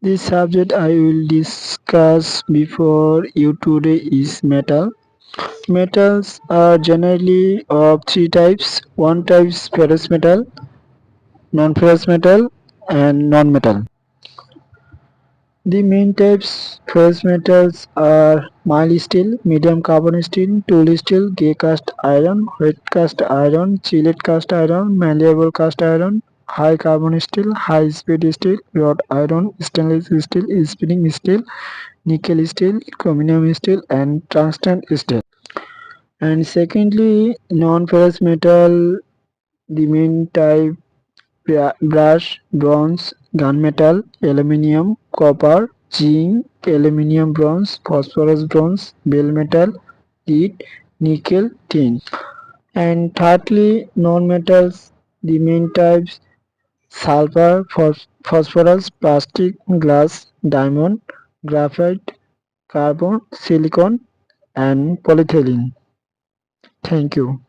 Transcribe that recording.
The subject I will discuss before you today is metal. Metals are generally of three types. One type is ferrous metal, non-ferrous metal, and non-metal. The main types ferrous metals are mild steel, medium carbon steel, tool steel, gray cast iron, red cast iron, chilled cast iron, malleable cast iron, high carbon steel, high speed steel, wrought iron, stainless steel, spinning steel, nickel steel, chromium steel, and tungsten steel. And secondly, non-ferrous metal, the main type brass, bronze, gunmetal, aluminium, copper, zinc, aluminium bronze, phosphorus bronze, bell metal, lead, nickel, tin. And thirdly, non-metals, the main types sulfur, phosphorus, plastic, glass, diamond, graphite, carbon, silicon, and polyethylene. Thank you.